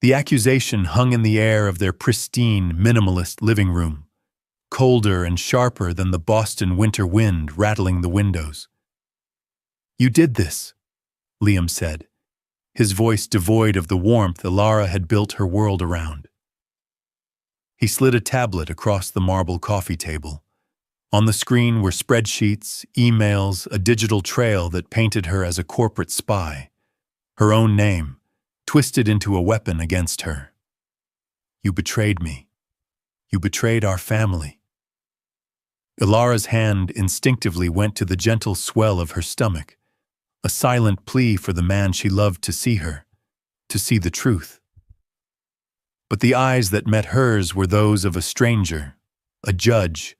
The accusation hung in the air of their pristine, minimalist living room, colder and sharper than the Boston winter wind rattling the windows. "You did this," Liam said, his voice devoid of the warmth Ilara had built her world around. He slid a tablet across the marble coffee table. On the screen were spreadsheets, emails, a digital trail that painted her as a corporate spy, her own name, twisted into a weapon against her. "You betrayed me. You betrayed our family." Ilara's hand instinctively went to the gentle swell of her stomach, a silent plea for the man she loved to see her, to see the truth. But the eyes that met hers were those of a stranger, a judge,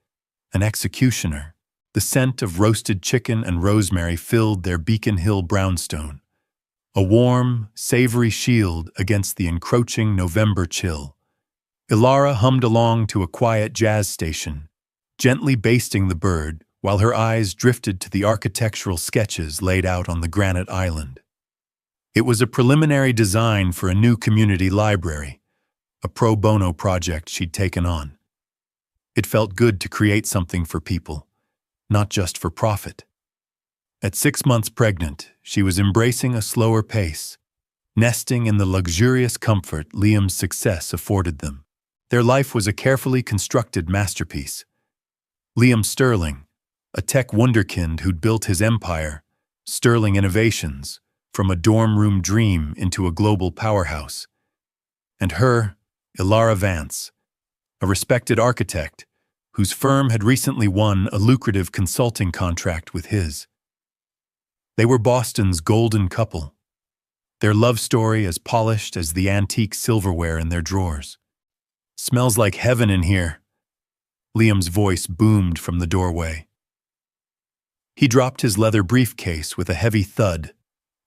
an executioner. The scent of roasted chicken and rosemary filled their Beacon Hill brownstone, a warm, savory shield against the encroaching November chill. Ilara hummed along to a quiet jazz station, gently basting the bird while her eyes drifted to the architectural sketches laid out on the granite island. It was a preliminary design for a new community library, a pro bono project she'd taken on. It felt good to create something for people, not just for profit. At 6 months pregnant, she was embracing a slower pace, nesting in the luxurious comfort Liam's success afforded them. Their life was a carefully constructed masterpiece. Liam Sterling, a tech wunderkind who'd built his empire, Sterling Innovations, from a dorm room dream into a global powerhouse. And her, Ilara Vance, a respected architect whose firm had recently won a lucrative consulting contract with his. They were Boston's golden couple, their love story as polished as the antique silverware in their drawers. "Smells like heaven in here," Liam's voice boomed from the doorway. He dropped his leather briefcase with a heavy thud,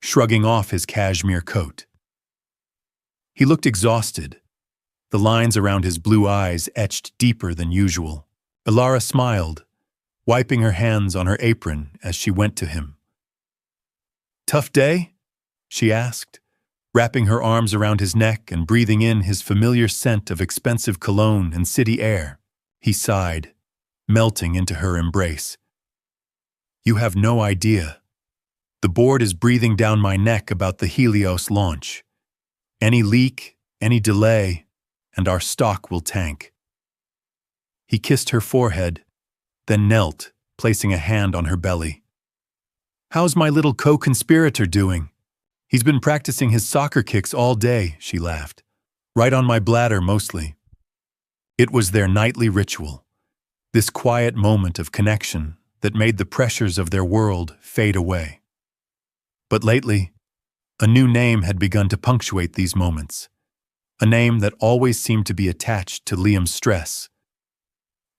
shrugging off his cashmere coat. He looked exhausted, the lines around his blue eyes etched deeper than usual. Ilara smiled, wiping her hands on her apron as she went to him. "Tough day?" she asked, wrapping her arms around his neck and breathing in his familiar scent of expensive cologne and city air. He sighed, melting into her embrace. "You have no idea. The board is breathing down my neck about the Helios launch. Any leak, any delay, and our stock will tank." He kissed her forehead, then knelt, placing a hand on her belly. "How's my little co-conspirator doing? He's been practicing his soccer kicks all day," she laughed. "Right on my bladder mostly." It was their nightly ritual, this quiet moment of connection that made the pressures of their world fade away. But lately, a new name had begun to punctuate these moments, a name that always seemed to be attached to Liam's stress.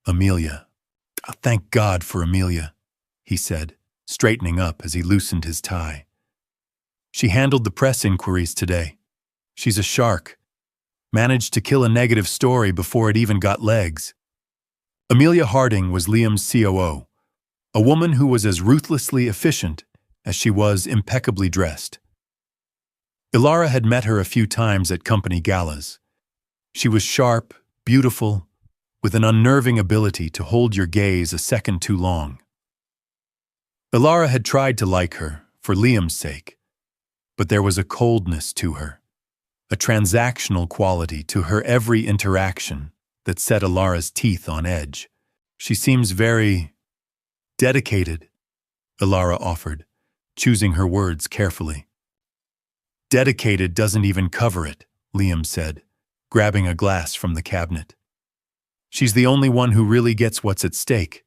"Amelia. Thank God for Amelia," he said, straightening up as he loosened his tie. "She handled the press inquiries today. She's a shark. Managed to kill a negative story before it even got legs." Amelia Harding was Liam's COO, a woman who was as ruthlessly efficient as she was impeccably dressed. Ilara had met her a few times at company galas. She was sharp, beautiful, with an unnerving ability to hold your gaze a second too long. Ilara had tried to like her, for Liam's sake, but there was a coldness to her, a transactional quality to her every interaction that set Ilara's teeth on edge. "She seems very dedicated," Ilara offered, choosing her words carefully. "Dedicated doesn't even cover it," Liam said, grabbing a glass from the cabinet. "She's the only one who really gets what's at stake.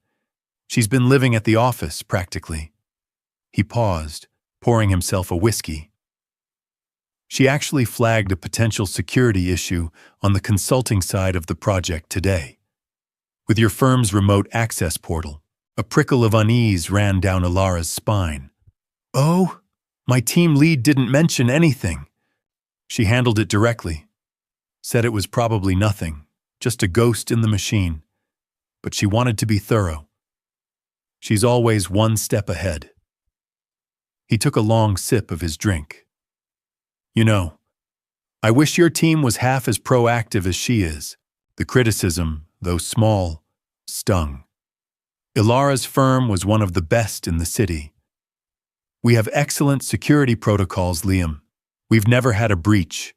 She's been living at the office, practically." He paused, pouring himself a whiskey. "She actually flagged a potential security issue on the consulting side of the project today. With your firm's remote access portal." A prickle of unease ran down Ilara's spine. "Oh, my team lead didn't mention anything." She handled it directly. Said it was probably nothing, just a ghost in the machine. But she wanted to be thorough. She's always one step ahead. He took a long sip of his drink. "You know, I wish your team was half as proactive as she is. The criticism, though small, stung. Ilara's firm was one of the best in the city. We have excellent security protocols, Liam. We've never had a breach.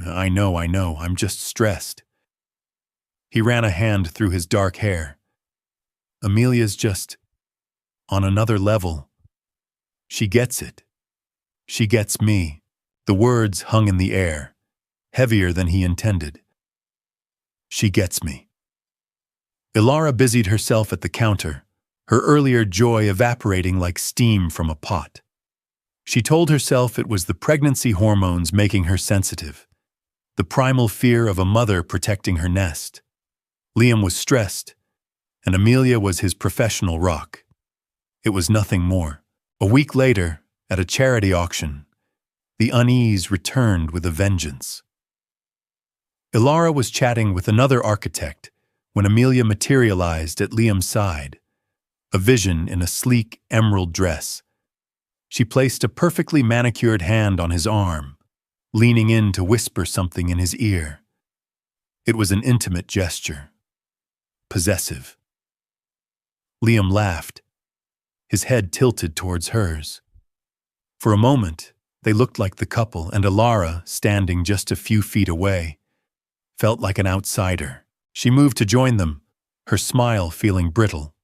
I know, I'm just stressed. He ran a hand through his dark hair. Amelia's just on another level. She gets it. She gets me. The words hung in the air, heavier than he intended. She gets me. Ilara busied herself at the counter, her earlier joy evaporating like steam from a pot. She told herself it was the pregnancy hormones making her sensitive, the primal fear of a mother protecting her nest. Liam was stressed, and Amelia was his professional rock. It was nothing more. A week later, at a charity auction, the unease returned with a vengeance. Ilara was chatting with another architect when Amelia materialized at Liam's side, a vision in a sleek emerald dress. She placed a perfectly manicured hand on his arm, leaning in to whisper something in his ear. It was an intimate gesture, possessive. Liam laughed, his head tilted towards hers. For a moment, they looked like the couple, and Ilara, standing just a few feet away, felt like an outsider. She moved to join them, her smile feeling brittle.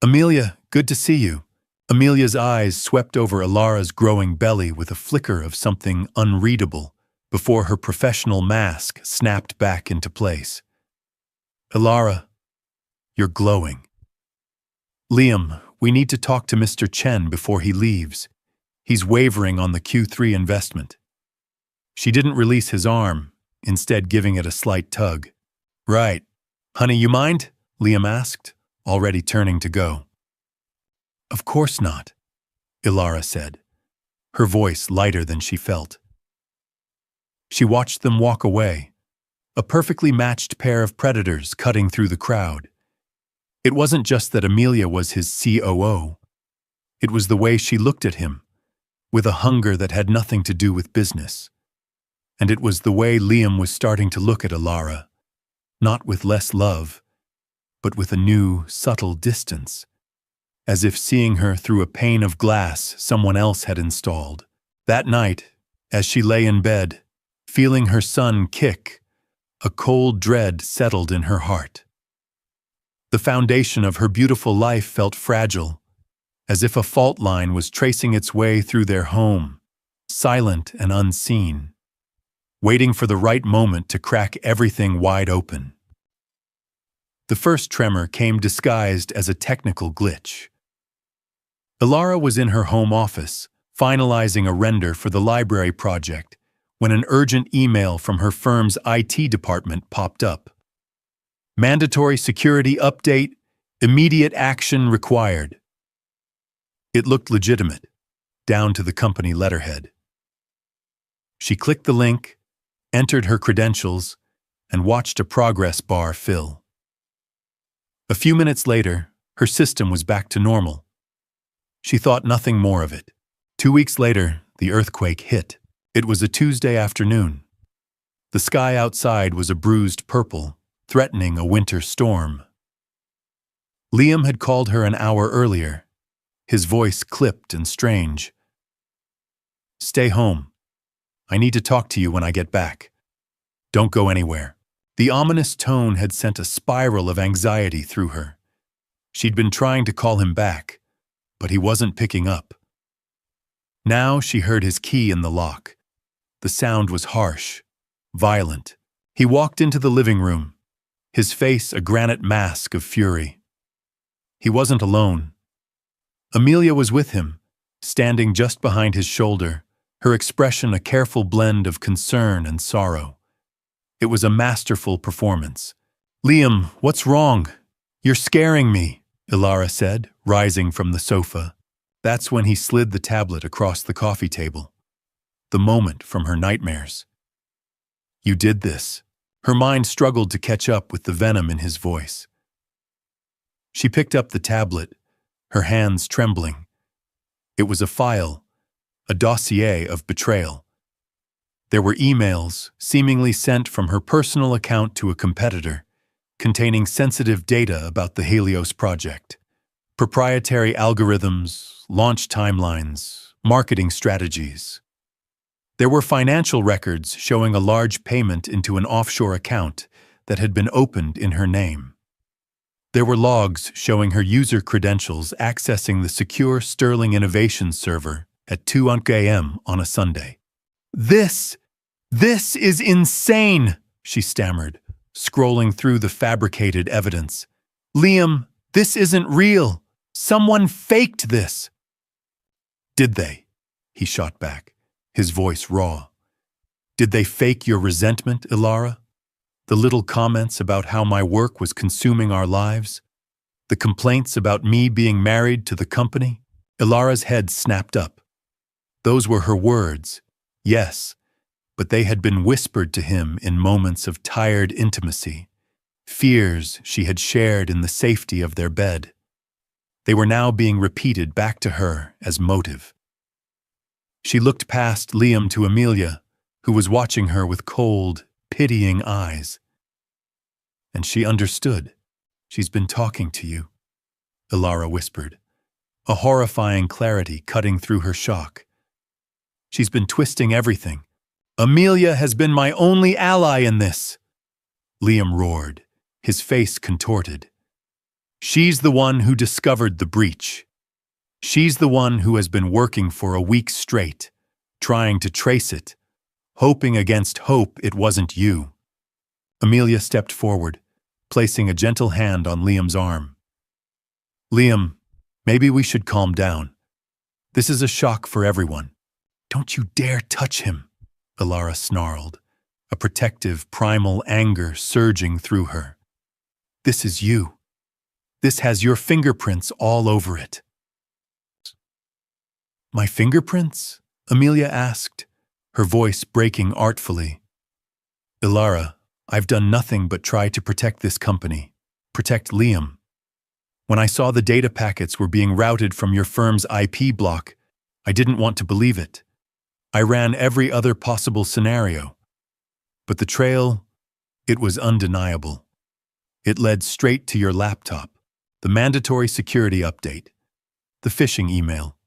Amelia, good to see you. Amelia's eyes swept over Ilara's growing belly with a flicker of something unreadable before her professional mask snapped back into place. Ilara, you're glowing. Liam, we need to talk to Mr. Chen before he leaves. He's wavering on the Q3 investment. She didn't release his arm, instead giving it a slight tug. Right. Honey, you mind? Liam asked, already turning to go. Of course not, Ilara said, her voice lighter than she felt. She watched them walk away, a perfectly matched pair of predators cutting through the crowd. It wasn't just that Amelia was his COO. It was the way she looked at him, with a hunger that had nothing to do with business. And it was the way Liam was starting to look at Ilara, not with less love, but with a new, subtle distance, as if seeing her through a pane of glass someone else had installed. That night, as she lay in bed, feeling her son kick, a cold dread settled in her heart. The foundation of her beautiful life felt fragile, as if a fault line was tracing its way through their home, silent and unseen, waiting for the right moment to crack everything wide open. The first tremor came disguised as a technical glitch. Ilara was in her home office, finalizing a render for the library project, when an urgent email from her firm's IT department popped up. Mandatory security update, immediate action required. It looked legitimate, down to the company letterhead. She clicked the link, entered her credentials, and watched a progress bar fill. A few minutes later, her system was back to normal. She thought nothing more of it. 2 weeks later, the earthquake hit. It was a Tuesday afternoon. The sky outside was a bruised purple, threatening a winter storm. Liam had called her an hour earlier, his voice clipped and strange. Stay home. I need to talk to you when I get back. Don't go anywhere. The ominous tone had sent a spiral of anxiety through her. She'd been trying to call him back, but he wasn't picking up. Now she heard his key in the lock. The sound was harsh, violent. He walked into the living room, his face a granite mask of fury. He wasn't alone. Amelia was with him, standing just behind his shoulder, her expression a careful blend of concern and sorrow. It was a masterful performance. Liam, what's wrong? You're scaring me, Ilara said, rising from the sofa. That's when he slid the tablet across the coffee table. The moment from her nightmares. You did this. Her mind struggled to catch up with the venom in his voice. She picked up the tablet, her hands trembling. It was a file, a dossier of betrayal. There were emails, seemingly sent from her personal account to a competitor, containing sensitive data about the Helios project. Proprietary algorithms, launch timelines, marketing strategies. There were financial records showing a large payment into an offshore account that had been opened in her name. There were logs showing her user credentials accessing the secure Sterling Innovation server at 2 a.m. on a Sunday. This is insane, she stammered, scrolling through the fabricated evidence. Liam, this isn't real. Someone faked this. Did they? He shot back, his voice raw. Did they fake your resentment, Ilara? The little comments about how my work was consuming our lives? The complaints about me being married to the company? Ilara's head snapped up. Those were her words, yes, but they had been whispered to him in moments of tired intimacy, fears she had shared in the safety of their bed. They were now being repeated back to her as motive. She looked past Liam to Amelia, who was watching her with cold, pitying eyes. And she understood. She's been talking to you, Ilara whispered, a horrifying clarity cutting through her shock. She's been twisting everything. Amelia has been my only ally in this. Liam roared, his face contorted. She's the one who discovered the breach. She's the one who has been working for a week straight, trying to trace it, hoping against hope it wasn't you. Amelia stepped forward, placing a gentle hand on Liam's arm. Liam, maybe we should calm down. This is a shock for everyone. Don't you dare touch him, Ilara snarled, a protective, primal anger surging through her. This is you. This has your fingerprints all over it. My fingerprints? Amelia asked, her voice breaking artfully. Ilara, I've done nothing but try to protect this company, protect Liam. When I saw the data packets were being routed from your firm's IP block, I didn't want to believe it. I ran every other possible scenario. But the trail, it was undeniable. It led straight to your laptop, the mandatory security update, the phishing email.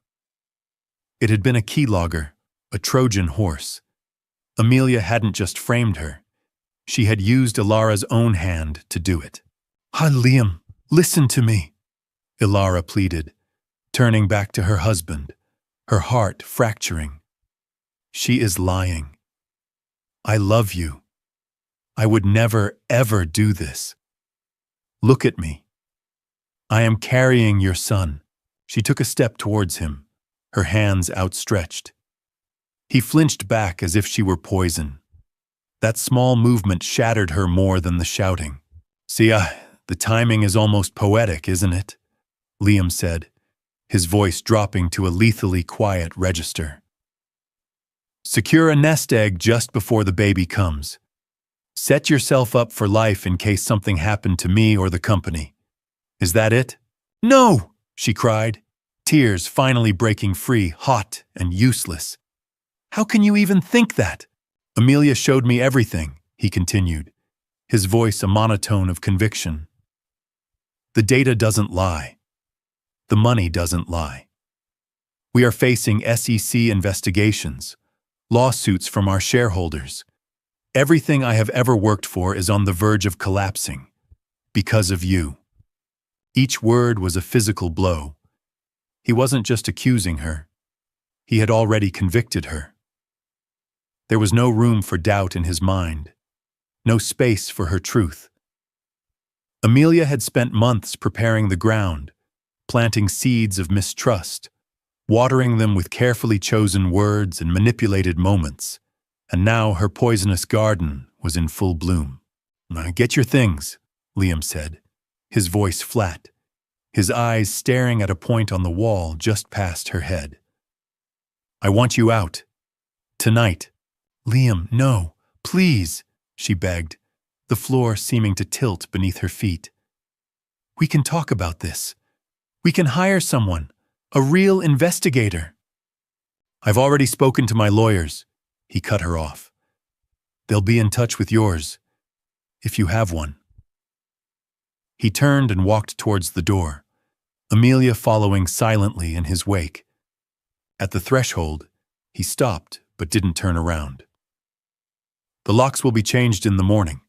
It had been a keylogger, a Trojan horse. Amelia hadn't just framed her. She had used Ilara's own hand to do it. Liam, listen to me, Ilara pleaded, turning back to her husband, her heart fracturing. She is lying. I love you. I would never, ever do this. Look at me. I am carrying your son. She took a step towards him, her hands outstretched. He flinched back as if she were poison. That small movement shattered her more than the shouting. See, the timing is almost poetic, isn't it? Liam said, his voice dropping to a lethally quiet register. Secure a nest egg just before the baby comes. Set yourself up for life in case something happened to me or the company. Is that it? No, she cried, tears finally breaking free, hot and useless. How can you even think that? Amelia showed me everything, he continued, his voice a monotone of conviction. The data doesn't lie. The money doesn't lie. We are facing SEC investigations, lawsuits from our shareholders. Everything I have ever worked for is on the verge of collapsing. Because of you. Each word was a physical blow. He wasn't just accusing her. He had already convicted her. There was no room for doubt in his mind. No space for her truth. Amelia had spent months preparing the ground, planting seeds of mistrust, watering them with carefully chosen words and manipulated moments, and now her poisonous garden was in full bloom. Get your things, Liam said, his voice flat, his eyes staring at a point on the wall just past her head. I want you out. Tonight. Liam, no, please, she begged, the floor seeming to tilt beneath her feet. We can talk about this. We can hire someone, a real investigator. I've already spoken to my lawyers, he cut her off, They'll be in touch with yours, if you have one. He turned and walked towards the door, Amelia following silently in his wake. At the threshold, he stopped but didn't turn around. The locks will be changed in the morning.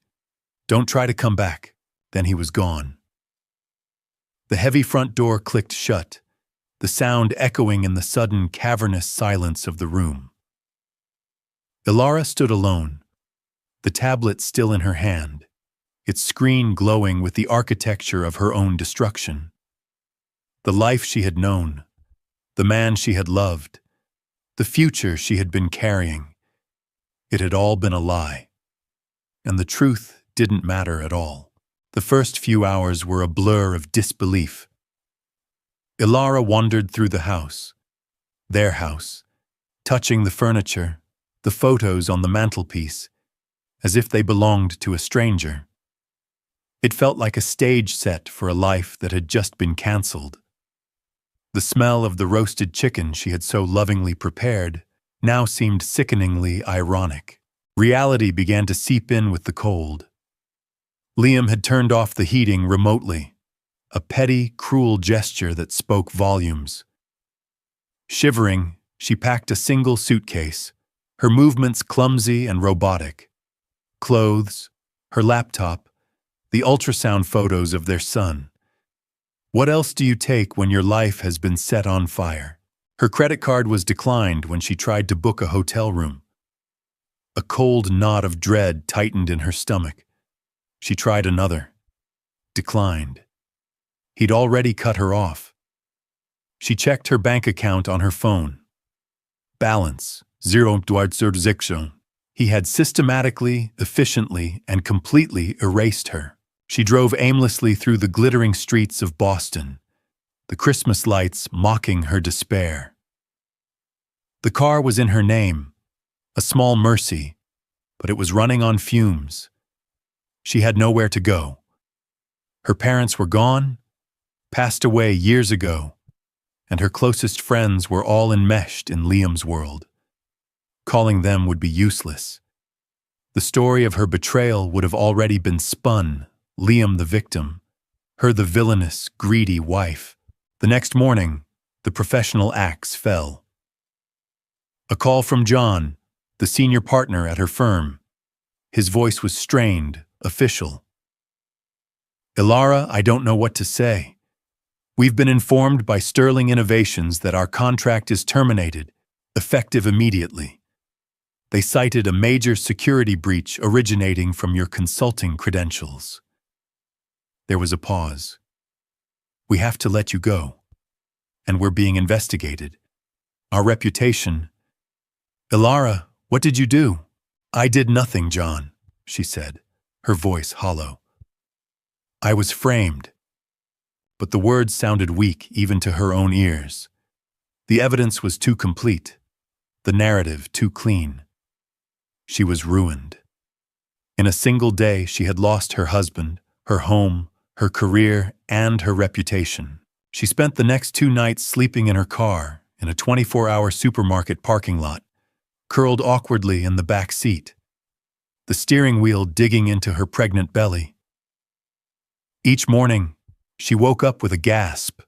Don't try to come back. Then he was gone. The heavy front door clicked shut, the sound echoing in the sudden cavernous silence of the room. Ilara stood alone, the tablet still in her hand, its screen glowing with the architecture of her own destruction. The life she had known, the man she had loved, the future she had been carrying, it had all been a lie. And the truth didn't matter at all. The first few hours were a blur of disbelief. Ilara wandered through the house, their house, touching the furniture, the photos on the mantelpiece, as if they belonged to a stranger. It felt like a stage set for a life that had just been cancelled. The smell of the roasted chicken she had so lovingly prepared now seemed sickeningly ironic. Reality began to seep in with the cold. Liam had turned off the heating remotely, a petty, cruel gesture that spoke volumes. Shivering, she packed a single suitcase, her movements clumsy and robotic. Clothes, her laptop, the ultrasound photos of their son. What else do you take when your life has been set on fire? Her credit card was declined when she tried to book a hotel room. A cold knot of dread tightened in her stomach. She tried another. Declined. He'd already cut her off. She checked her bank account on her phone. Balance, 0 $0. He had systematically, efficiently, and completely erased her. She drove aimlessly through the glittering streets of Boston, the Christmas lights mocking her despair. The car was in her name, a small Mercy, but it was running on fumes. She had nowhere to go. Her parents were gone, passed away years ago, and her closest friends were all enmeshed in Liam's world. Calling them would be useless. The story of her betrayal would have already been spun, Liam the victim, her the villainous, greedy wife. The next morning, the professional axe fell. A call from John, the senior partner at her firm. His voice was strained, official. Ilara, I don't know what to say. We've been informed by Sterling Innovations that our contract is terminated, effective immediately. They cited a major security breach originating from your consulting credentials. There was a pause. We have to let you go. And we're being investigated. Our reputation. Ilara, what did you do? I did nothing, John, she said, her voice hollow. I was framed. But the words sounded weak even to her own ears. The evidence was too complete, the narrative too clean. She was ruined. In a single day, she had lost her husband, her home, her career, and her reputation. She spent the next 2 nights sleeping in her car in a 24-hour supermarket parking lot, curled awkwardly in the back seat, the steering wheel digging into her pregnant belly. Each morning, she woke up with a gasp,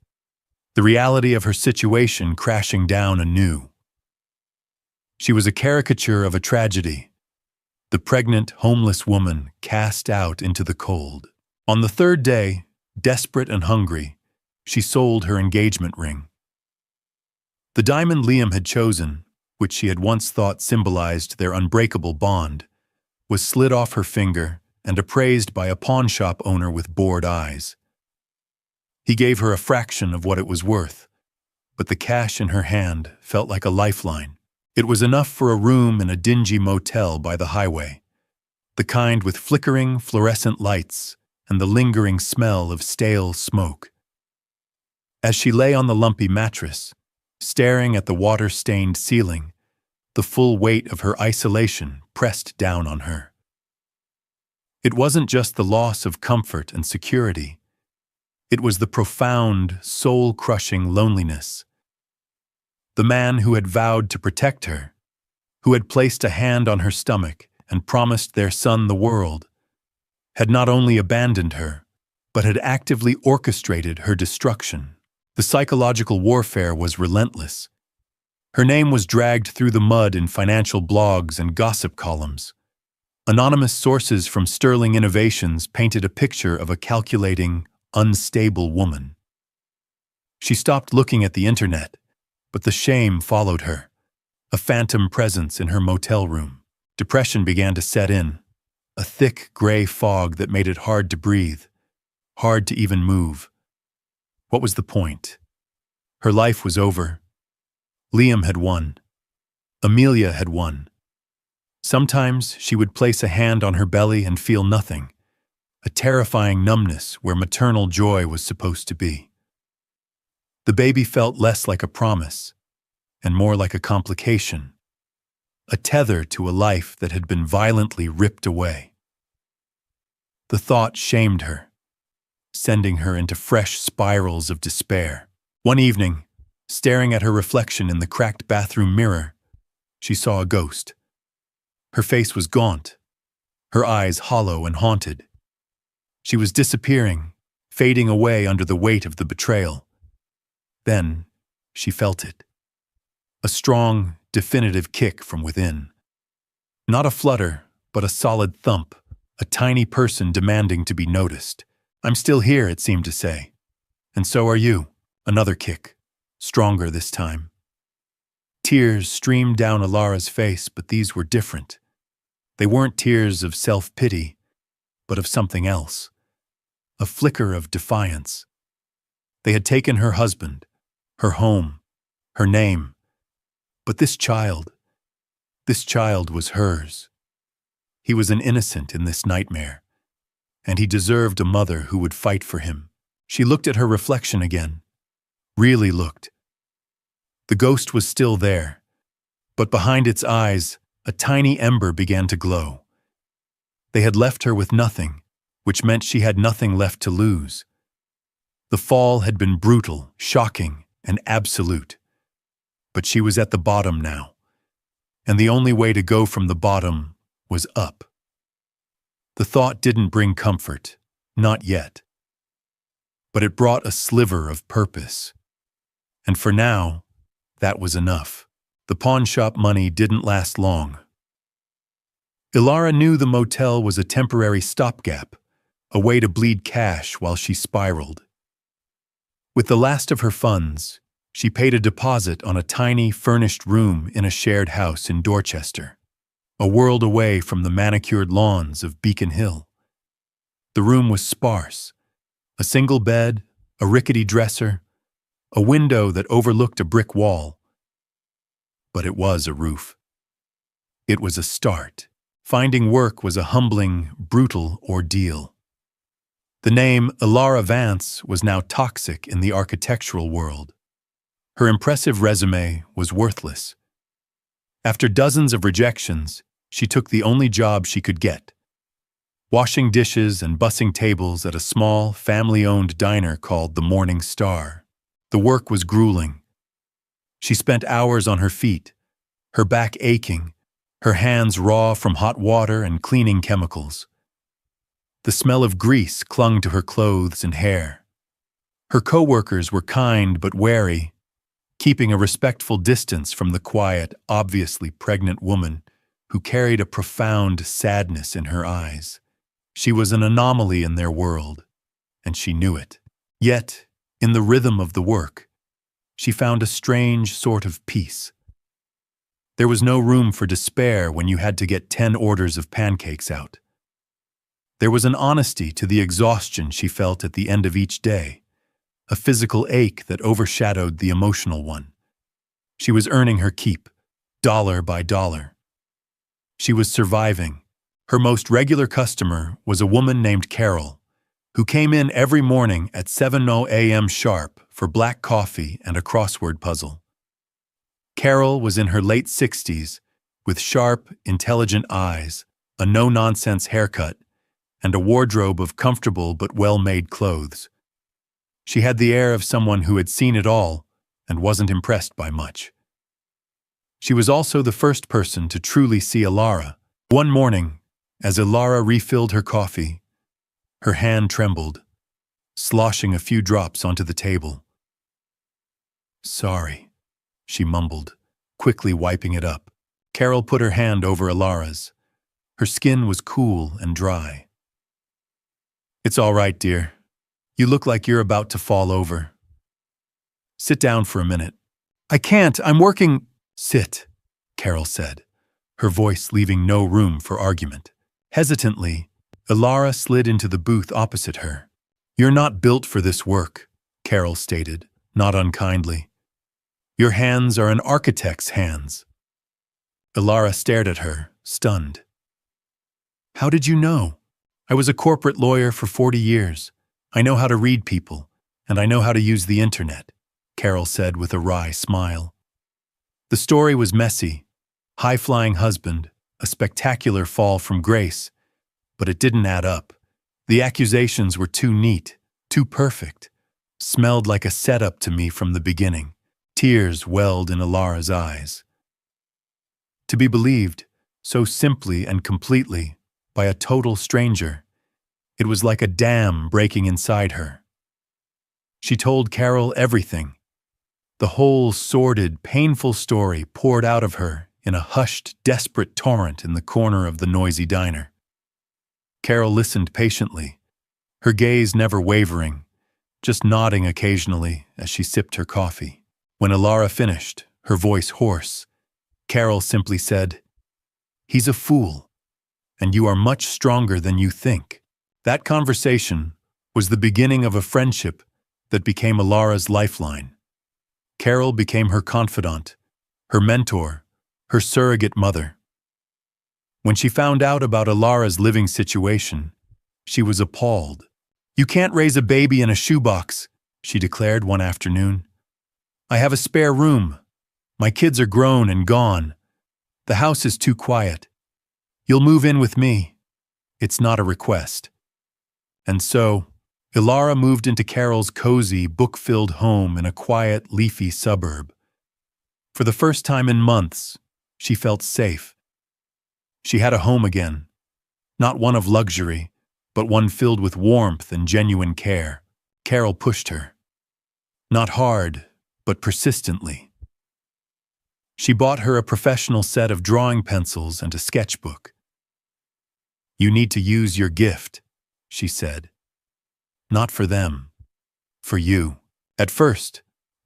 the reality of her situation crashing down anew. She was a caricature of a tragedy, the pregnant, homeless woman cast out into the cold. On the 3rd day, desperate and hungry, she sold her engagement ring. The diamond Liam had chosen, which she had once thought symbolized their unbreakable bond, was slid off her finger and appraised by a pawnshop owner with bored eyes. He gave her a fraction of what it was worth, but the cash in her hand felt like a lifeline. It was enough for a room in a dingy motel by the highway, the kind with flickering fluorescent lights and the lingering smell of stale smoke. As she lay on the lumpy mattress, staring at the water-stained ceiling, the full weight of her isolation pressed down on her. It wasn't just the loss of comfort and security. It was the profound, soul-crushing loneliness. The man who had vowed to protect her, who had placed a hand on her stomach and promised their son the world, had not only abandoned her, but had actively orchestrated her destruction. The psychological warfare was relentless. Her name was dragged through the mud in financial blogs and gossip columns. Anonymous sources from Sterling Innovations painted a picture of a calculating, unstable woman. She stopped looking at the internet, but the shame followed her, a phantom presence in her motel room. Depression began to set in, a thick gray fog that made it hard to breathe, hard to even move. What was the point? Her life was over. Liam had won. Amelia had won. Sometimes she would place a hand on her belly and feel nothing, a terrifying numbness where maternal joy was supposed to be. The baby felt less like a promise and more like a complication, a tether to a life that had been violently ripped away. The thought shamed her, sending her into fresh spirals of despair. One evening, staring at her reflection in the cracked bathroom mirror, she saw a ghost. Her face was gaunt, her eyes hollow and haunted. She was disappearing, fading away under the weight of the betrayal. Then she felt it. A strong, definitive kick from within. Not a flutter, but a solid thump, a tiny person demanding to be noticed. "I'm still here," it seemed to say. "And so are you." Another kick, stronger this time. Tears streamed down Alara's face, but these were different. They weren't tears of self-pity, but of something else. A flicker of defiance. They had taken her husband, her home, her name. But this child was hers. He was an innocent in this nightmare, and he deserved a mother who would fight for him. She looked at her reflection again, really looked. The ghost was still there, but behind its eyes, a tiny ember began to glow. They had left her with nothing, which meant she had nothing left to lose. The fall had been brutal, shocking, and absolute. But she was at the bottom now, and the only way to go from the bottom was up. The thought didn't bring comfort, not yet. But it brought a sliver of purpose. And for now, that was enough. The pawnshop money didn't last long. Ilara knew the motel was a temporary stopgap, a way to bleed cash while she spiraled. With the last of her funds, she paid a deposit on a tiny, furnished room in a shared house in Dorchester, a world away from the manicured lawns of Beacon Hill. The room was sparse, a single bed, a rickety dresser, a window that overlooked a brick wall. But it was a roof. It was a start. Finding work was a humbling, brutal ordeal. The name Ilara Vance was now toxic in the architectural world. Her impressive resume was worthless. After dozens of rejections, she took the only job she could get, washing dishes and bussing tables at a small, family-owned diner called the Morning Star. The work was grueling. She spent hours on her feet, her back aching, her hands raw from hot water and cleaning chemicals. The smell of grease clung to her clothes and hair. Her co-workers were kind but wary, keeping a respectful distance from the quiet, obviously pregnant woman who carried a profound sadness in her eyes. She was an anomaly in their world, and she knew it. Yet, in the rhythm of the work, she found a strange sort of peace. There was no room for despair when you had to get 10 orders of pancakes out. There was an honesty to the exhaustion she felt at the end of each day, a physical ache that overshadowed the emotional one. She was earning her keep, dollar by dollar. She was surviving. Her most regular customer was a woman named Carol, who came in every morning at 7:00 a.m. sharp for black coffee and a crossword puzzle. Carol was in her late 60s, with sharp, intelligent eyes, a no-nonsense haircut, and a wardrobe of comfortable but well-made clothes. She had the air of someone who had seen it all and wasn't impressed by much. She was also the first person to truly see Ilara, One morning, as Ilara refilled her coffee, her hand trembled, sloshing a few drops onto the table. "Sorry," she mumbled, quickly wiping it up. Carol put her hand over Ilara's. Her skin was cool and dry. "It's all right, dear. You look like you're about to fall over. Sit down for a minute." "I can't, I'm working." "Sit," Carol said, her voice leaving no room for argument. Hesitantly, Ilara slid into the booth opposite her. "You're not built for this work," Carol stated, not unkindly. "Your hands are an architect's hands." Ilara stared at her, stunned. "How did you know? I was a corporate lawyer for 40 years. I know how to read people, and I know how to use the internet," Carol said with a wry smile. The story was messy. High-flying husband, a spectacular fall from grace, but it didn't add up. The accusations were too neat, too perfect. Smelled like a setup to me from the beginning. Tears welled in Ilara's eyes. To be believed, so simply and completely, by a total stranger, it was like a dam breaking inside her. She told Carol everything. The whole sordid, painful story poured out of her in a hushed, desperate torrent in the corner of the noisy diner. Carol listened patiently, her gaze never wavering, just nodding occasionally as she sipped her coffee. When Ilara finished, her voice hoarse, Carol simply said, "He's a fool, and you are much stronger than you think." That conversation was the beginning of a friendship that became Ilara's lifeline. Carol became her confidant, her mentor, her surrogate mother. When she found out about Ilara's living situation, she was appalled. "You can't raise a baby in a shoebox," she declared one afternoon. "I have a spare room. My kids are grown and gone. The house is too quiet. You'll move in with me. It's not a request." And so, Ilara moved into Carol's cozy, book-filled home in a quiet, leafy suburb. For the first time in months, she felt safe. She had a home again, not one of luxury, but one filled with warmth and genuine care. Carol pushed her. Not hard, but persistently. She bought her a professional set of drawing pencils and a sketchbook. "You need to use your gift," she said. "Not for them, for you." At first,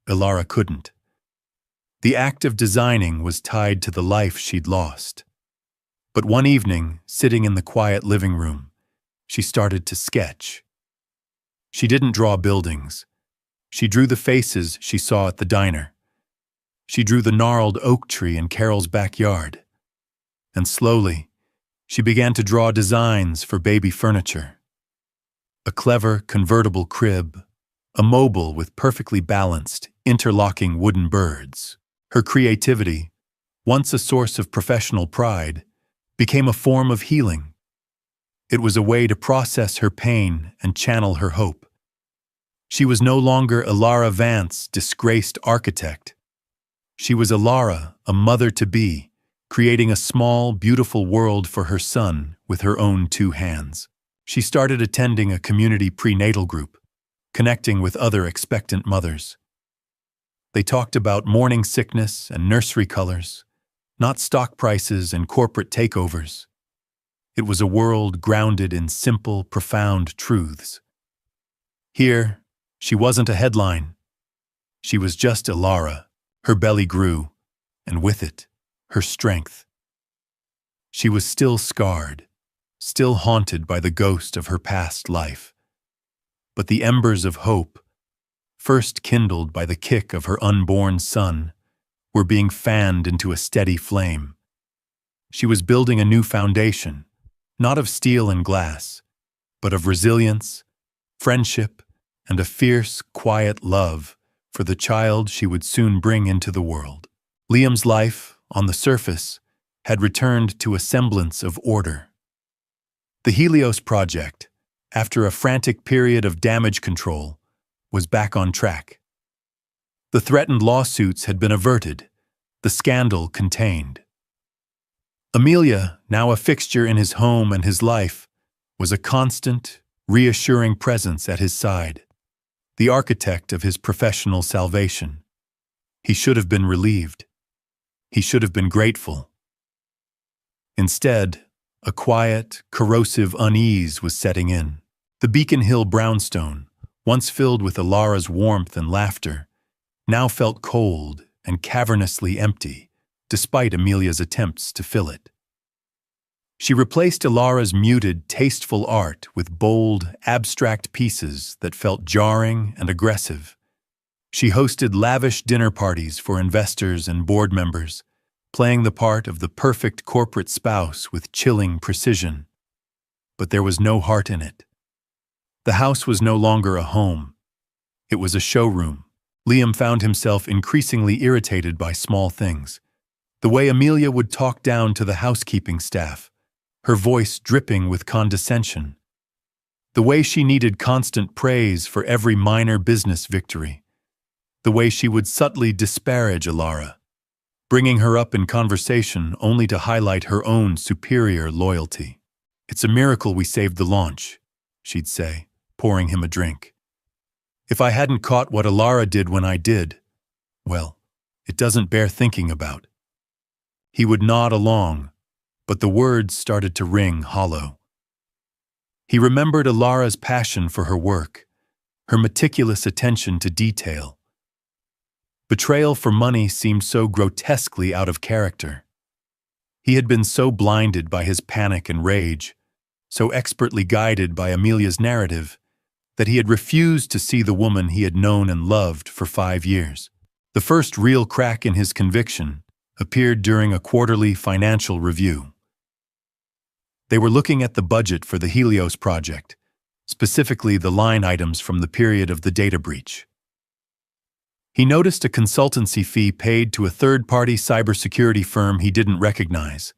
Ilara couldn't. The act of designing was tied to the life she'd lost. But one evening, sitting in the quiet living room, she started to sketch. She didn't draw buildings. She drew the faces she saw at the diner. She drew the gnarled oak tree in Carol's backyard. And slowly, she began to draw designs for baby furniture. A clever convertible crib, a mobile with perfectly balanced, interlocking wooden birds. Her creativity, once a source of professional pride, became a form of healing. It was a way to process her pain and channel her hope. She was no longer Ilara Vance, disgraced architect. She was Ilara, a mother-to-be, creating a small, beautiful world for her son with her own two hands. She started attending a community prenatal group, connecting with other expectant mothers. They talked about morning sickness and nursery colors, not stock prices and corporate takeovers. It was a world grounded in simple, profound truths. Here, she wasn't a headline. She was just Ilara. Her belly grew, and with it, her strength. She was still scarred, still haunted by the ghost of her past life. But the embers of hope, first kindled by the kick of her unborn son, were being fanned into a steady flame. She was building a new foundation, not of steel and glass, but of resilience, friendship, and a fierce, quiet love for the child she would soon bring into the world. Liam's life, on the surface, had returned to a semblance of order. The Helios project, after a frantic period of damage control, was back on track. The threatened lawsuits had been averted, the scandal contained. Amelia, now a fixture in his home and his life, was a constant, reassuring presence at his side, the architect of his professional salvation. He should have been relieved. He should have been grateful. Instead, a quiet, corrosive unease was setting in. The Beacon Hill brownstone, once filled with Alara's warmth and laughter, now felt cold and cavernously empty, despite Amelia's attempts to fill it. She replaced Alara's muted, tasteful art with bold, abstract pieces that felt jarring and aggressive. She hosted lavish dinner parties for investors and board members, playing the part of the perfect corporate spouse with chilling precision. But there was no heart in it. The house was no longer a home. It was a showroom. Liam found himself increasingly irritated by small things. The way Amelia would talk down to the housekeeping staff, her voice dripping with condescension. The way she needed constant praise for every minor business victory. The way she would subtly disparage Alara, bringing her up in conversation only to highlight her own superior loyalty. "It's a miracle we saved the launch," she'd say, pouring him a drink. "If I hadn't caught what Alara did when I did, well, it doesn't bear thinking about." He would nod along, but the words started to ring hollow. He remembered Alara's passion for her work, her meticulous attention to detail. Betrayal for money seemed so grotesquely out of character. He had been so blinded by his panic and rage, so expertly guided by Amelia's narrative, that he had refused to see the woman he had known and loved for 5 years. The first real crack in his conviction appeared during a quarterly financial review. They were looking at the budget for the Helios project, specifically the line items from the period of the data breach. He noticed a consultancy fee paid to a third-party cybersecurity firm he didn't recognize.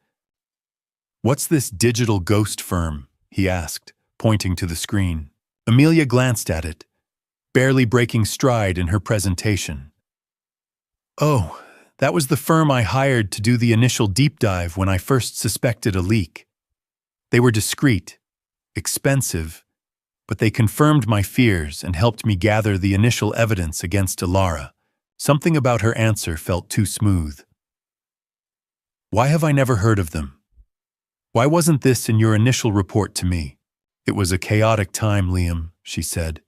"What's this digital ghost firm?" he asked, pointing to the screen. Amelia glanced at it, barely breaking stride in her presentation. "Oh, that was the firm I hired to do the initial deep dive when I first suspected a leak. They were discreet, expensive, but they confirmed my fears and helped me gather the initial evidence against Alara." Something about her answer felt too smooth. "Why have I never heard of them? Why wasn't this in your initial report to me?" "It was a chaotic time, Liam," she said,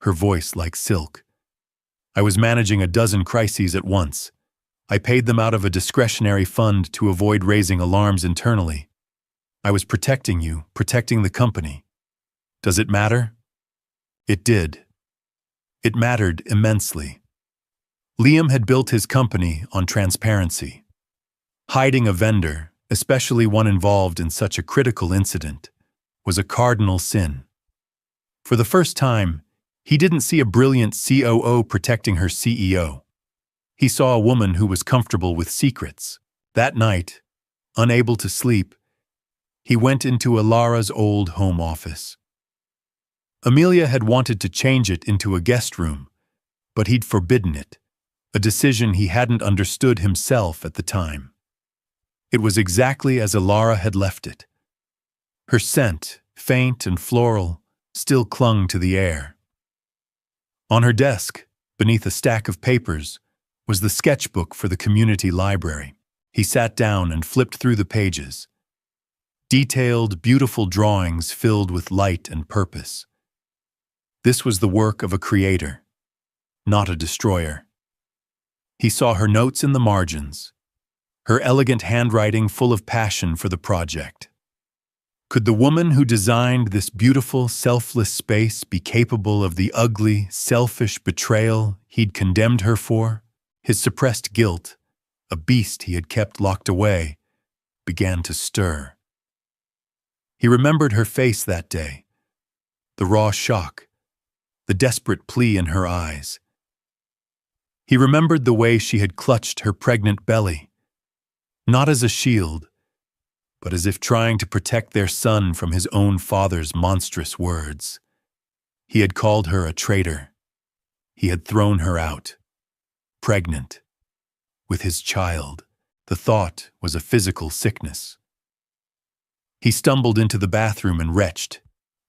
her voice like silk. "I was managing a dozen crises at once. I paid them out of a discretionary fund to avoid raising alarms internally. I was protecting you, protecting the company. Does it matter?" It did. It mattered immensely. Liam had built his company on transparency. Hiding a vendor, especially one involved in such a critical incident, was a cardinal sin. For the first time, he didn't see a brilliant COO protecting her CEO. He saw a woman who was comfortable with secrets. That night, unable to sleep, he went into Alara's old home office. Amelia had wanted to change it into a guest room, but he'd forbidden it, a decision he hadn't understood himself at the time. It was exactly as Alara had left it. Her scent, faint and floral, still clung to the air. On her desk, beneath a stack of papers, was the sketchbook for the community library. He sat down and flipped through the pages. Detailed, beautiful drawings filled with light and purpose. This was the work of a creator, not a destroyer. He saw her notes in the margins, her elegant handwriting full of passion for the project. Could the woman who designed this beautiful, selfless space be capable of the ugly, selfish betrayal he'd condemned her for? His suppressed guilt, a beast he had kept locked away, began to stir. He remembered her face that day, the raw shock, the desperate plea in her eyes. He remembered the way she had clutched her pregnant belly, not as a shield, but as if trying to protect their son from his own father's monstrous words. He had called her a traitor. He had thrown her out, pregnant, with his child. The thought was a physical sickness. He stumbled into the bathroom and retched,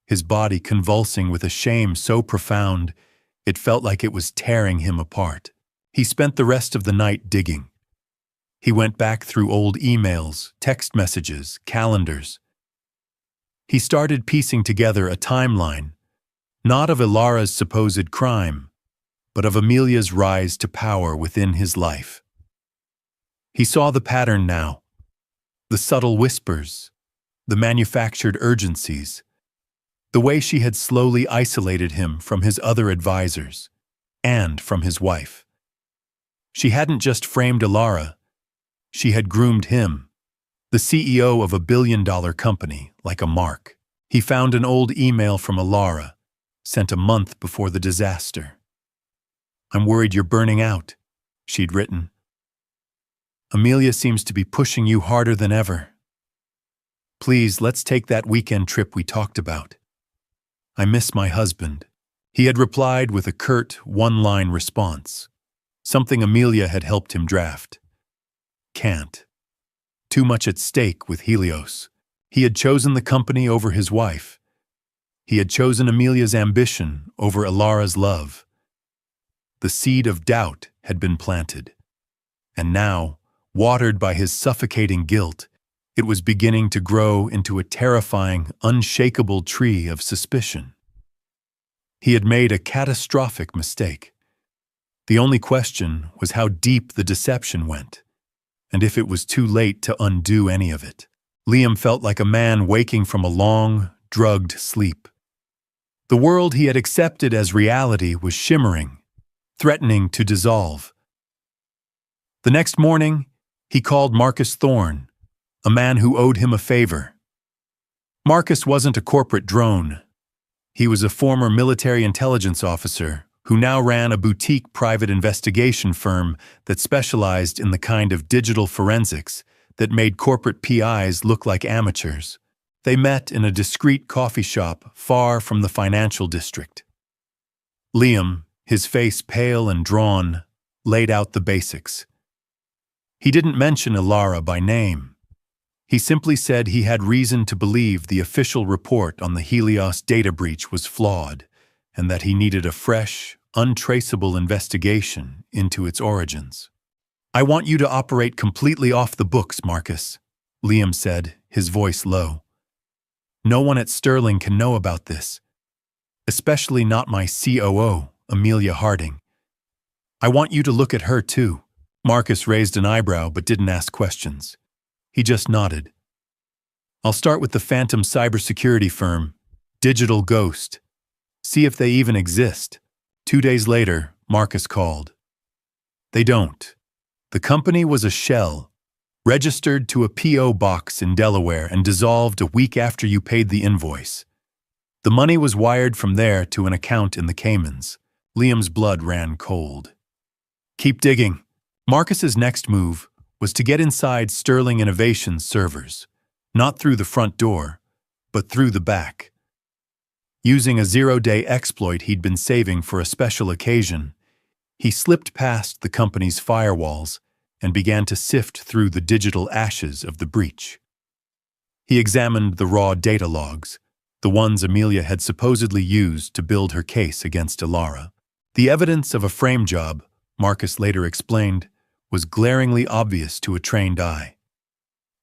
his body convulsing with a shame so profound it felt like it was tearing him apart. He spent the rest of the night digging. He went back through old emails, text messages, calendars. He started piecing together a timeline, not of Ilara's supposed crime, but of Amelia's rise to power within his life. He saw the pattern now, the subtle whispers, the manufactured urgencies, the way she had slowly isolated him from his other advisors and from his wife. She hadn't just framed Ilara, she had groomed him, the CEO of a billion-dollar company, like a mark. He found an old email from Ilara, sent a month before the disaster. "I'm worried you're burning out," she'd written. "Amelia seems to be pushing you harder than ever. Please, let's take that weekend trip we talked about. I miss my husband." He had replied with a curt, one-line response, something Amelia had helped him draft. Can't. Too much at stake with Helios. He had chosen the company over his wife. He had chosen Amelia's ambition over Ilara's love. The seed of doubt had been planted, and now, watered by his suffocating guilt, it was beginning to grow into a terrifying, unshakable tree of suspicion. He had made a catastrophic mistake. The only question was how deep the deception went, and if it was too late to undo any of it. Liam felt like a man waking from a long, drugged sleep. The world he had accepted as reality was shimmering, threatening to dissolve. The next morning, he called Marcus Thorne, a man who owed him a favor. Marcus wasn't a corporate drone. He was a former military intelligence officer who now ran a boutique private investigation firm that specialized in the kind of digital forensics that made corporate PIs look like amateurs. They met in a discreet coffee shop far from the financial district. Liam, his face pale and drawn, laid out the basics. He didn't mention Ilara by name. He simply said he had reason to believe the official report on the Helios data breach was flawed, and that he needed a fresh, untraceable investigation into its origins. "I want you to operate completely off the books, Marcus," Liam said, his voice low. "No one at Sterling can know about this, especially not my COO, Amelia Harding. I want you to look at her too." Marcus raised an eyebrow but didn't ask questions. He just nodded. "I'll start with the phantom cybersecurity firm, Digital Ghost. See if they even exist." 2 days later, Marcus called. "They don't. The company was a shell, registered to a P.O. box in Delaware and dissolved a week after you paid the invoice. The money was wired from there to an account in the Caymans." Liam's blood ran cold. "Keep digging." Marcus's next move was to get inside Sterling Innovations servers, not through the front door, but through the back. Using a zero-day exploit he'd been saving for a special occasion, he slipped past the company's firewalls and began to sift through the digital ashes of the breach. He examined the raw data logs, the ones Amelia had supposedly used to build her case against Ilara. The evidence of a frame job, Marcus later explained, was glaringly obvious to a trained eye.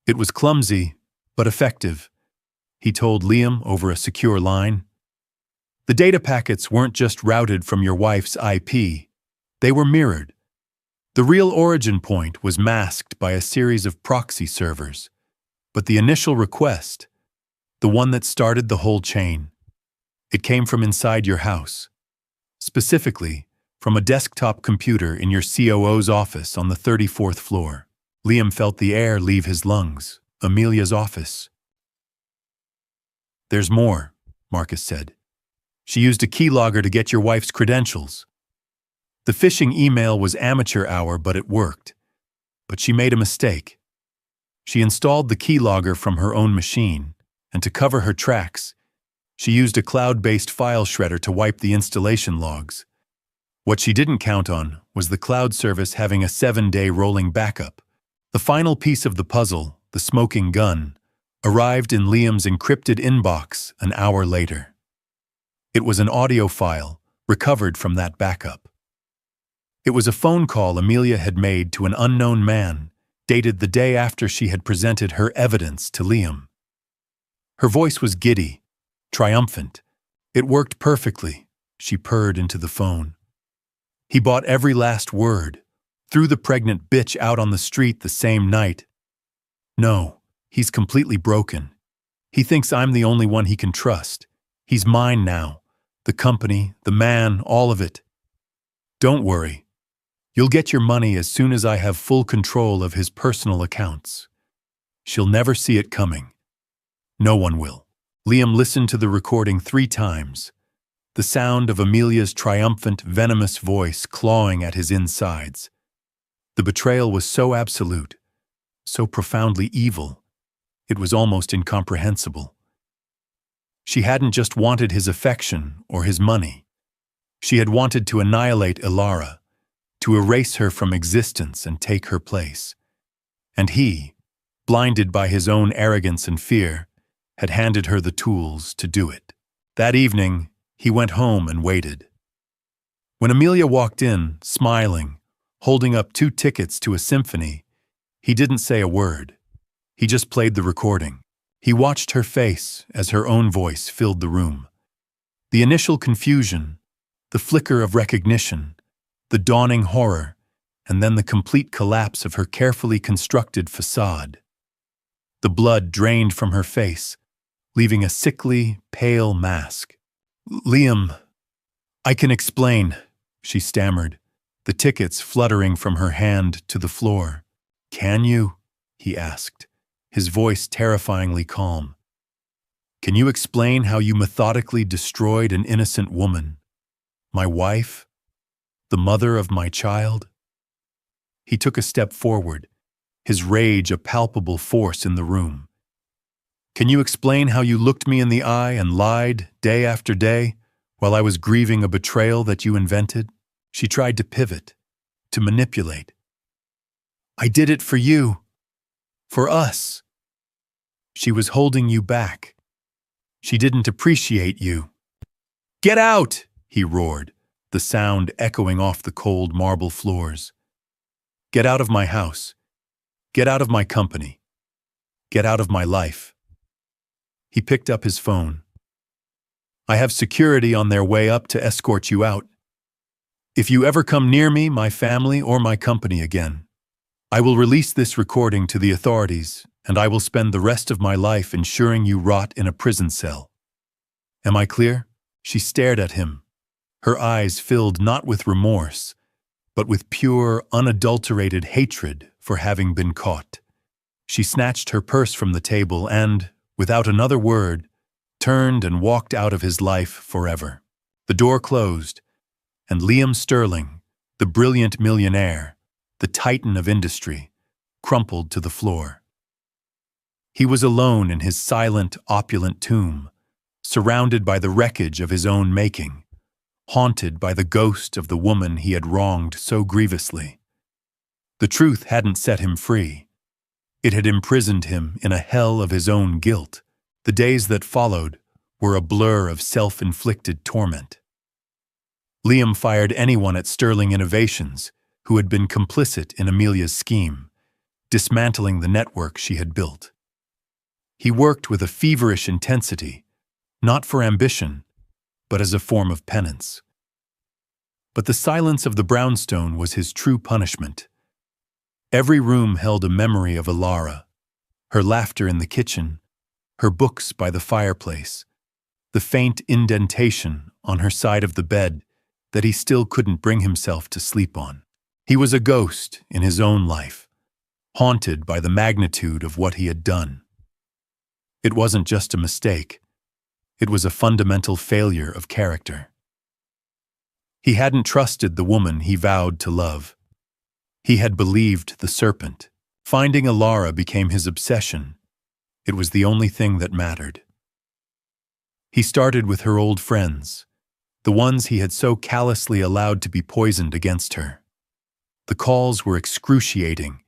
It was clumsy, but effective, he told Liam over a secure line. The data packets weren't just routed from your wife's IP, they were mirrored. The real origin point was masked by a series of proxy servers, but the initial request, the one that started the whole chain, it came from inside your house. Specifically, from a desktop computer in your COO's office on the 34th floor. Liam felt the air leave his lungs. Amelia's office. "There's more," Marcus said. "She used a keylogger to get your wife's credentials. The phishing email was amateur hour, but it worked. But she made a mistake. She installed the keylogger from her own machine, and to cover her tracks, she used a cloud-based file shredder to wipe the installation logs. What she didn't count on was the cloud service having a 7-day rolling backup. The final piece of the puzzle, the smoking gun, arrived in Liam's encrypted inbox an hour later. It was an audio file recovered from that backup. It was a phone call Amelia had made to an unknown man, dated the day after she had presented her evidence to Liam. Her voice was giddy, triumphant. It worked perfectly, she purred into the phone. He bought every last word, threw the pregnant bitch out on the street the same night. No, he's completely broken. He thinks I'm the only one he can trust. He's mine now. The company, the man, all of it. Don't worry. You'll get your money as soon as I have full control of his personal accounts. She'll never see it coming. No one will. Liam listened to the recording 3 times, the sound of Amelia's triumphant, venomous voice clawing at his insides. The betrayal was so absolute, so profoundly evil, it was almost incomprehensible. She hadn't just wanted his affection or his money. She had wanted to annihilate Ilara, to erase her from existence and take her place. And he, blinded by his own arrogance and fear, had handed her the tools to do it. That evening, he went home and waited. When Amelia walked in, smiling, holding up 2 tickets to a symphony, he didn't say a word. He just played the recording. He watched her face as her own voice filled the room. The initial confusion, the flicker of recognition, the dawning horror, and then the complete collapse of her carefully constructed facade. The blood drained from her face, leaving a sickly, pale mask. "Liam, I can explain," she stammered, the tickets fluttering from her hand to the floor. "Can you?" he asked, his voice terrifyingly calm. "Can you explain how you methodically destroyed an innocent woman? My wife? The mother of my child?" He took a step forward, his rage a palpable force in the room. "Can you explain how you looked me in the eye and lied day after day while I was grieving a betrayal that you invented?" She tried to pivot, to manipulate. "I did it for you. For us. She was holding you back. She didn't appreciate you." "Get out!" he roared, the sound echoing off the cold marble floors. "Get out of my house. Get out of my company. Get out of my life." He picked up his phone. "I have security on their way up to escort you out. If you ever come near me, my family, or my company again, I will release this recording to the authorities, and I will spend the rest of my life ensuring you rot in a prison cell. Am I clear?" She stared at him, her eyes filled not with remorse, but with pure, unadulterated hatred for having been caught. She snatched her purse from the table and, without another word, turned and walked out of his life forever. The door closed, and Liam Sterling, the brilliant millionaire, the titan of industry, crumpled to the floor. He was alone in his silent, opulent tomb, surrounded by the wreckage of his own making, haunted by the ghost of the woman he had wronged so grievously. The truth hadn't set him free. It had imprisoned him in a hell of his own guilt. The days that followed were a blur of self-inflicted torment. Liam fired anyone at Sterling Innovations who had been complicit in Amelia's scheme, dismantling the network she had built. He worked with a feverish intensity, not for ambition, but as a form of penance. But the silence of the brownstone was his true punishment. Every room held a memory of Ilara, her laughter in the kitchen, her books by the fireplace, the faint indentation on her side of the bed that he still couldn't bring himself to sleep on. He was a ghost in his own life, haunted by the magnitude of what he had done. It wasn't just a mistake. It was a fundamental failure of character. He hadn't trusted the woman he vowed to love. He had believed the serpent. Finding Ilara became his obsession. It was the only thing that mattered. He started with her old friends, the ones he had so callously allowed to be poisoned against her. The calls were excruciating.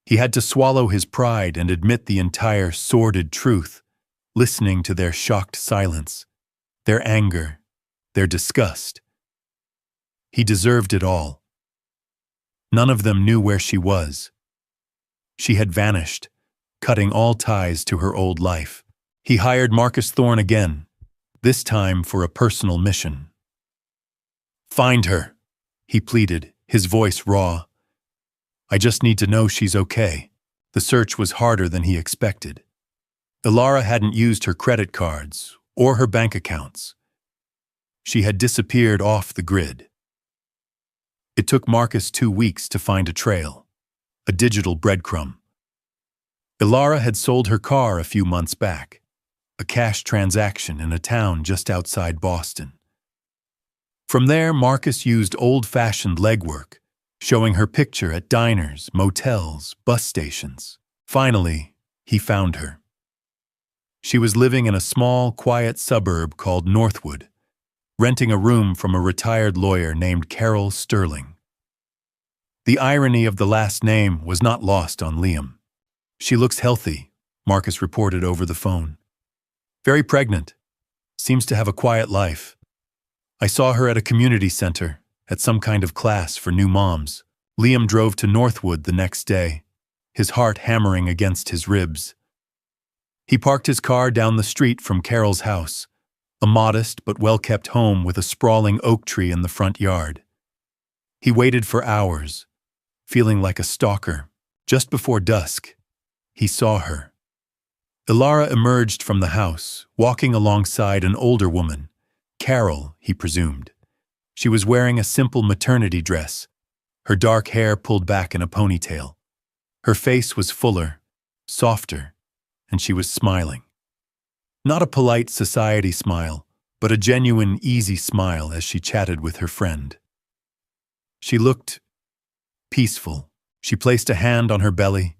He had to swallow his pride and admit the entire sordid truth, listening to their shocked silence, their anger, their disgust. He deserved it all. None of them knew where she was. She had vanished, cutting all ties to her old life. He hired Marcus Thorne again, this time for a personal mission. "Find her," he pleaded, his voice raw. "I just need to know she's okay." The search was harder than he expected. Ilara hadn't used her credit cards or her bank accounts. She had disappeared off the grid. It took Marcus 2 weeks to find a trail, a digital breadcrumb. Ilara had sold her car a few months back, a cash transaction in a town just outside Boston. From there, Marcus used old-fashioned legwork, showing her picture at diners, motels, bus stations. Finally, he found her. She was living in a small, quiet suburb called Northwood, renting a room from a retired lawyer named Carol Sterling. The irony of the last name was not lost on Liam. "She looks healthy," Marcus reported over the phone. "Very pregnant. Seems to have a quiet life. I saw her at a community center, at some kind of class for new moms." Liam drove to Northwood the next day, his heart hammering against his ribs. He parked his car down the street from Carol's house, a modest but well-kept home with a sprawling oak tree in the front yard. He waited for hours, feeling like a stalker. Just before dusk, he saw her. Ilara emerged from the house, walking alongside an older woman. Carol, he presumed. She was wearing a simple maternity dress, her dark hair pulled back in a ponytail. Her face was fuller, softer, and she was smiling. Not a polite society smile, but a genuine, easy smile as she chatted with her friend. She looked peaceful. She placed a hand on her belly,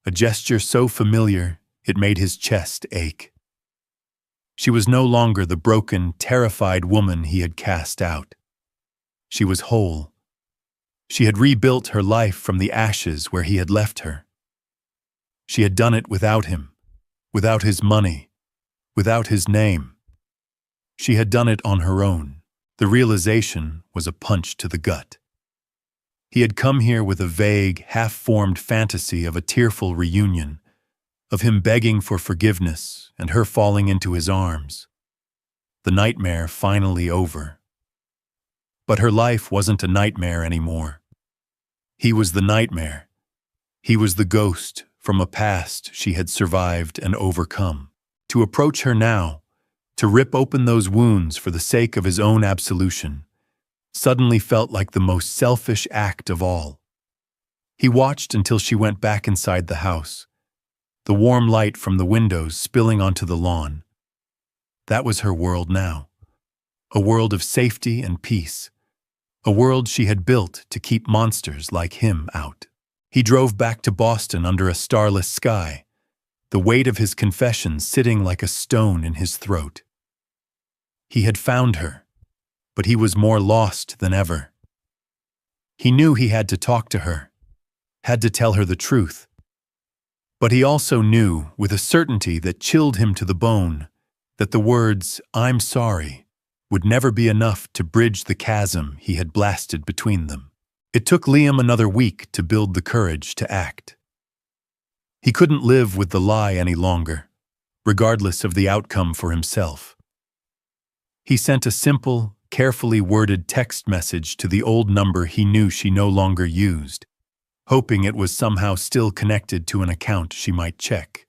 a gesture so familiar it made his chest ache. She was no longer the broken, terrified woman he had cast out. She was whole. She had rebuilt her life from the ashes where he had left her. She had done it without him, without his money, without his name. She had done it on her own. The realization was a punch to the gut. He had come here with a vague, half-formed fantasy of a tearful reunion, of him begging for forgiveness and her falling into his arms. The nightmare finally over. But her life wasn't a nightmare anymore. He was the nightmare. He was the ghost from a past she had survived and overcome. To approach her now, to rip open those wounds for the sake of his own absolution, suddenly felt like the most selfish act of all. He watched until she went back inside the house, the warm light from the windows spilling onto the lawn. That was her world now, a world of safety and peace, a world she had built to keep monsters like him out. He drove back to Boston under a starless sky, the weight of his confession sitting like a stone in his throat. He had found her, but he was more lost than ever. He knew he had to talk to her, had to tell her the truth. But he also knew, with a certainty that chilled him to the bone, that the words, "I'm sorry," would never be enough to bridge the chasm he had blasted between them. It took Liam another week to build the courage to act. He couldn't live with the lie any longer, regardless of the outcome for himself. He sent a simple, carefully worded text message to the old number he knew she no longer used, hoping it was somehow still connected to an account she might check.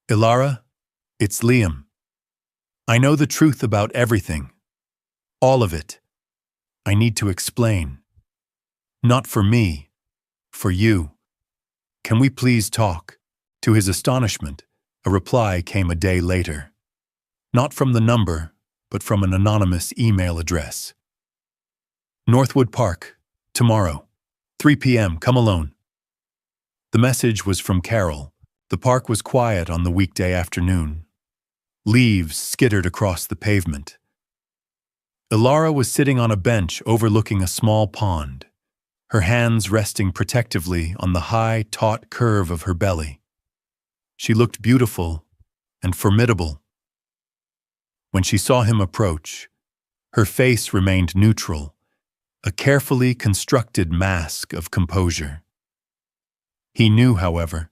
"Ilara, it's Liam. I know the truth about everything. All of it. I need to explain. Not for me, for you. Can we please talk?" To his astonishment, a reply came a day later. Not from the number, but from an anonymous email address. "Northwood Park, tomorrow, 3 p.m., come alone." The message was from Carol. The park was quiet on the weekday afternoon. Leaves skittered across the pavement. Ilara was sitting on a bench overlooking a small pond, her hands resting protectively on the high, taut curve of her belly. She looked beautiful and formidable. When she saw him approach, her face remained neutral, a carefully constructed mask of composure. He knew, however,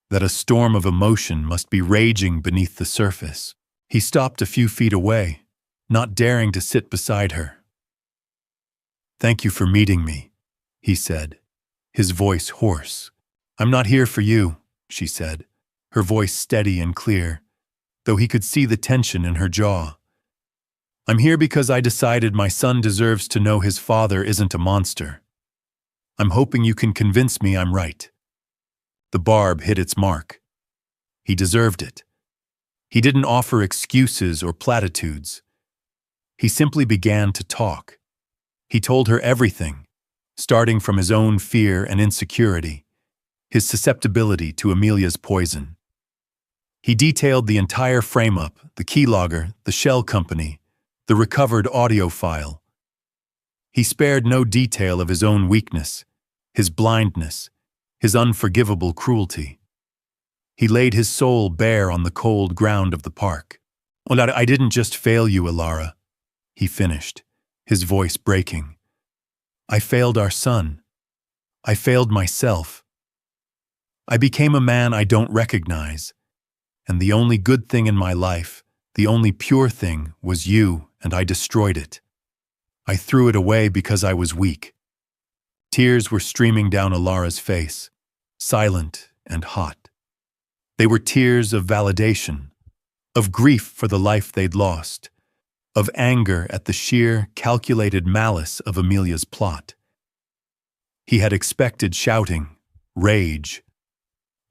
that a storm of emotion must be raging beneath the surface. He stopped a few feet away, not daring to sit beside her. "Thank you for meeting me," he said, his voice hoarse. "I'm not here for you," she said, her voice steady and clear, though he could see the tension in her jaw. "I'm here because I decided my son deserves to know his father isn't a monster. I'm hoping you can convince me I'm right." The barb hit its mark. He deserved it. He didn't offer excuses or platitudes. He simply began to talk. He told her everything, starting from his own fear and insecurity, his susceptibility to Amelia's poison. He detailed the entire frame-up, the keylogger, the shell company, the recovered audio file. He spared no detail of his own weakness, his blindness, his unforgivable cruelty. He laid his soul bare on the cold ground of the park. "Well, I didn't just fail you, Alara," he finished, his voice breaking. "I failed our son. I failed myself. I became a man I don't recognize, and the only good thing in my life, the only pure thing, was you, and I destroyed it. I threw it away because I was weak." Tears were streaming down Alara's face, silent and hot. They were tears of validation, of grief for the life they'd lost, of anger at the sheer, calculated malice of Amelia's plot. He had expected shouting, rage,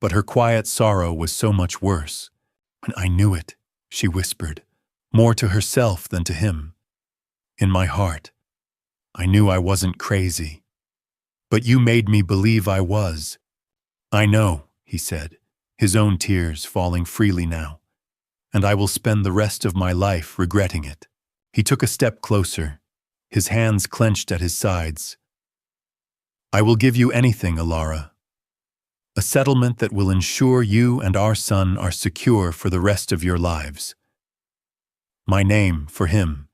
but her quiet sorrow was so much worse. "I knew it," she whispered, more to herself than to him. "In my heart, I knew I wasn't crazy. But you made me believe I was." "I know," he said, his own tears falling freely now, "and I will spend the rest of my life regretting it." He took a step closer, his hands clenched at his sides. "I will give you anything, Alara. A settlement that will ensure you and our son are secure for the rest of your lives. My name for him,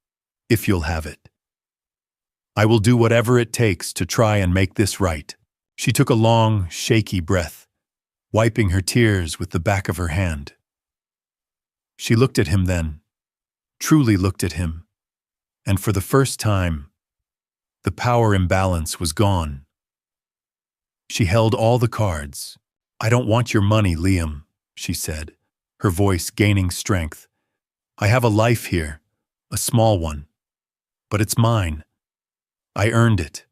if you'll have it. I will do whatever it takes to try and make this right." She took a long, shaky breath, wiping her tears with the back of her hand. She looked at him then, truly looked at him, and for the first time, the power imbalance was gone. She held all the cards. "I don't want your money, Liam," she said, her voice gaining strength. "I have a life here, a small one, but it's mine. I earned it.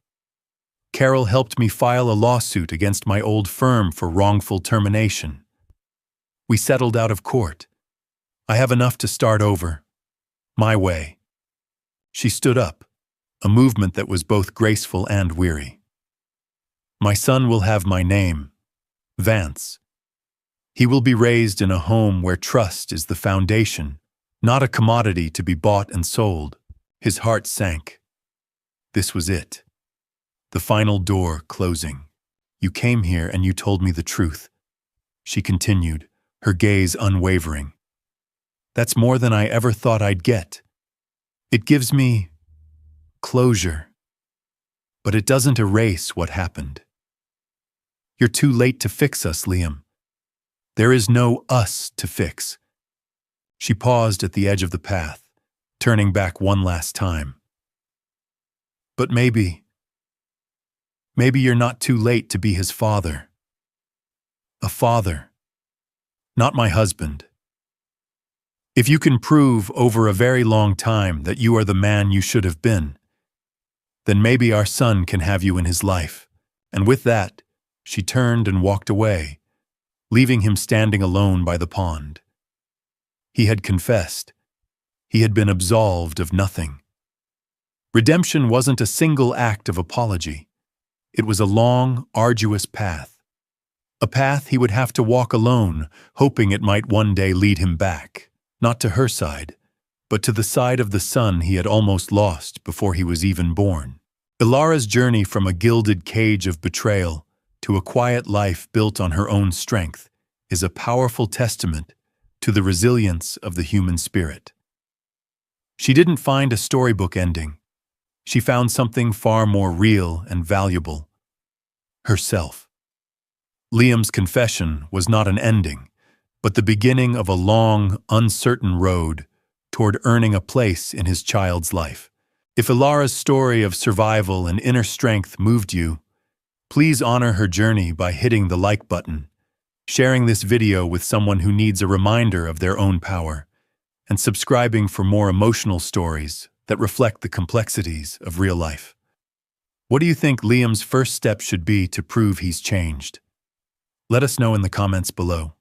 Carol helped me file a lawsuit against my old firm for wrongful termination. We settled out of court. I have enough to start over. My way." She stood up, a movement that was both graceful and weary. "My son will have my name, Vance. He will be raised in a home where trust is the foundation, not a commodity to be bought and sold." His heart sank. This was it. The final door closing. "You came here and you told me the truth," she continued, her gaze unwavering. "That's more than I ever thought I'd get. It gives me closure, but it doesn't erase what happened. You're too late to fix us, Liam. There is no us to fix." She paused at the edge of the path, turning back one last time. "But maybe you're not too late to be his father. A father, not my husband. If you can prove over a very long time that you are the man you should have been, then maybe our son can have you in his life." And with that, she turned and walked away, leaving him standing alone by the pond. He had confessed. He had been absolved of nothing. Redemption wasn't a single act of apology. It was a long, arduous path. A path he would have to walk alone, hoping it might one day lead him back, not to her side, but to the side of the son he had almost lost before he was even born. Ilara's journey from a gilded cage of betrayal to a quiet life built on her own strength is a powerful testament to the resilience of the human spirit. She didn't find a storybook ending. She found something far more real and valuable: herself. Liam's confession was not an ending, but the beginning of a long, uncertain road toward earning a place in his child's life. If Ilara's story of survival and inner strength moved you, please honor her journey by hitting the like button, sharing this video with someone who needs a reminder of their own power, and subscribing for more emotional stories that reflect the complexities of real life. What do you think Liam's first step should be to prove he's changed? Let us know in the comments below.